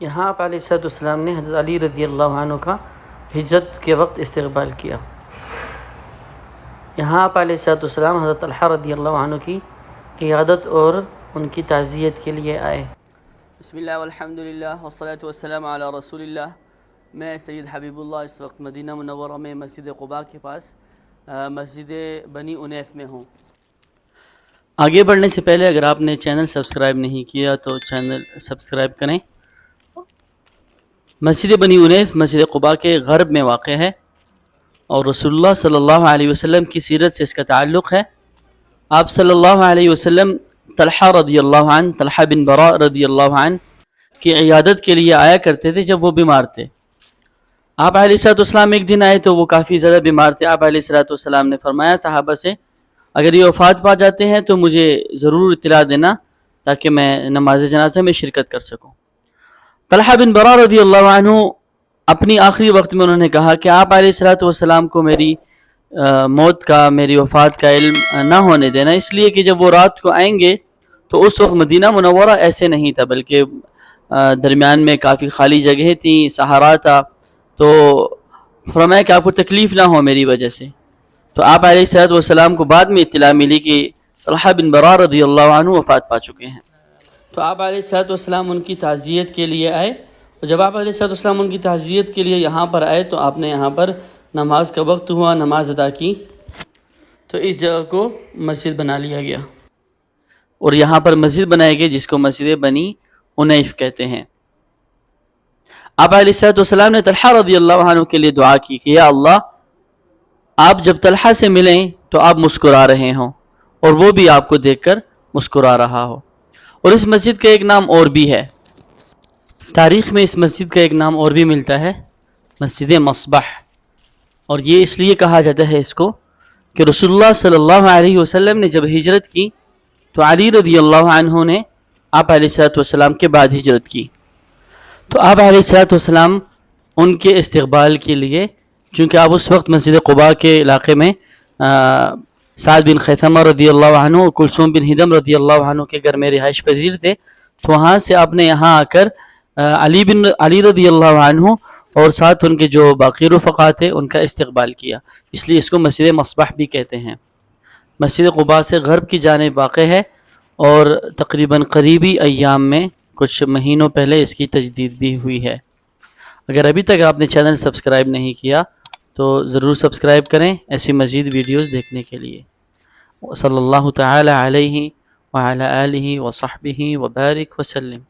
یہاں آپ علیہ السلام نے حضرت علی رضی اللہ عنہ کا ہجرت کے وقت استقبال کیا۔ یہاں آپ علیہ السلام حضرت طلحہ رضی اللہ عنہ کی عیادت اور ان کی تعزیت کے لیے آئے۔ بسم اللہ والحمد للہ والصلاة والسلام علی رسول اللہ۔ میں سید حبیب اللہ اس وقت مدینہ منورہ میں مسجد قباء کے پاس مسجد بنی انیف میں ہوں۔ آگے بڑھنے سے پہلے اگر آپ نے چینل سبسکرائب نہیں کیا تو چینل سبسکرائب کریں۔ مسجد بنی انیف مسجد قباء کے غرب میں واقع ہے اور رسول اللہ صلی اللہ علیہ وسلم کی سیرت سے اس کا تعلق ہے۔ آپ صلی اللہ علیہ وسلم طلحہ رضی اللہ عنہ، طلحہ بن براء رضی اللہ عنہ کی عیادت کے لیے آیا کرتے تھے جب وہ بیمار تھے۔ آپ علیہ السلام ایک دن آئے تو وہ کافی زیادہ بیمار تھے۔ آپ علیہ السلام نے فرمایا صحابہ سے اگر یہ وفات پا جاتے ہیں تو مجھے ضرور اطلاع دینا تاکہ میں نماز جنازہ میں شرکت کر سکوں۔ طلحہ بن براء رضی اللہ عنہ اپنی آخری وقت میں انہوں نے کہا کہ آپ علیہ السلام کو میری موت کا، میری وفات کا علم نہ ہونے دینا، اس لیے کہ جب وہ رات کو آئیں گے تو اس وقت مدینہ منورہ ایسے نہیں تھا بلکہ درمیان میں کافی خالی جگہیں تھیں، صحرا تھا، تو فرمایا کہ آپ کو تکلیف نہ ہو میری وجہ سے۔ تو آپ علیہ السلام کو بعد میں اطلاع ملی کہ طلحہ بن براء رضی اللہ عنہ وفات پا چکے ہیں۔ تو آپ علیہ السلام ان کی تعزیت کے لیے آئے، اور جب آپ علیہ السلام ان کی تعزیت کے لیے یہاں پر آئے تو آپ نے یہاں پر نماز کا وقت ہوا، نماز ادا کی، تو اس جگہ کو مسجد بنا لیا گیا اور یہاں پر مسجد بنائی گئی جس کو مسجد بنی انیف کہتے ہیں۔ آپ علیہ السلام نے طلحہ رضی اللہ عنہ کے لیے دعا کی کہ یا اللہ، آپ جب طلحہ سے ملیں تو آپ مسکرا رہے ہوں اور وہ بھی آپ کو دیکھ کر مسکرا رہا ہو۔ اور اس مسجد کا ایک نام اور بھی ہے، تاریخ میں اس مسجد کا ایک نام اور بھی ملتا ہے، مسجد مصبح۔ اور یہ اس لیے کہا جاتا ہے اس کو کہ رسول اللہ صلی اللہ علیہ وسلم نے جب ہجرت کی تو علی رضی اللہ عنہ نے آپ علیہ السلام کے بعد ہجرت کی، تو آپ علیہ السلام ان کے استقبال کے لیے، چونکہ آپ اس وقت مسجد قباء کے علاقے میں سعد بن خیثمہ رضی اللہ عنہ اور کلثوم بن ہدم رضی اللہ عنہ کے گھر میں رہائش پذیر تھے، تو وہاں سے آپ نے یہاں آ کر علی رضی اللہ عنہ اور ساتھ ان کے جو باقی رفقا تھے ان کا استقبال کیا، اس لیے اس کو مسجد مصبح بھی کہتے ہیں۔ مسجد قباء سے غرب کی جانب واقع ہے اور تقریباً قریبی ایام میں کچھ مہینوں پہلے اس کی تجدید بھی ہوئی ہے۔ اگر ابھی تک آپ نے چینل سبسکرائب نہیں کیا تو ضرور سبسکرائب کریں ایسی مزید ویڈیوز دیکھنے کے لیے۔ صلی اللہ تعالی علیہ وعلی آلہ وصحبہ وبارک وسلم۔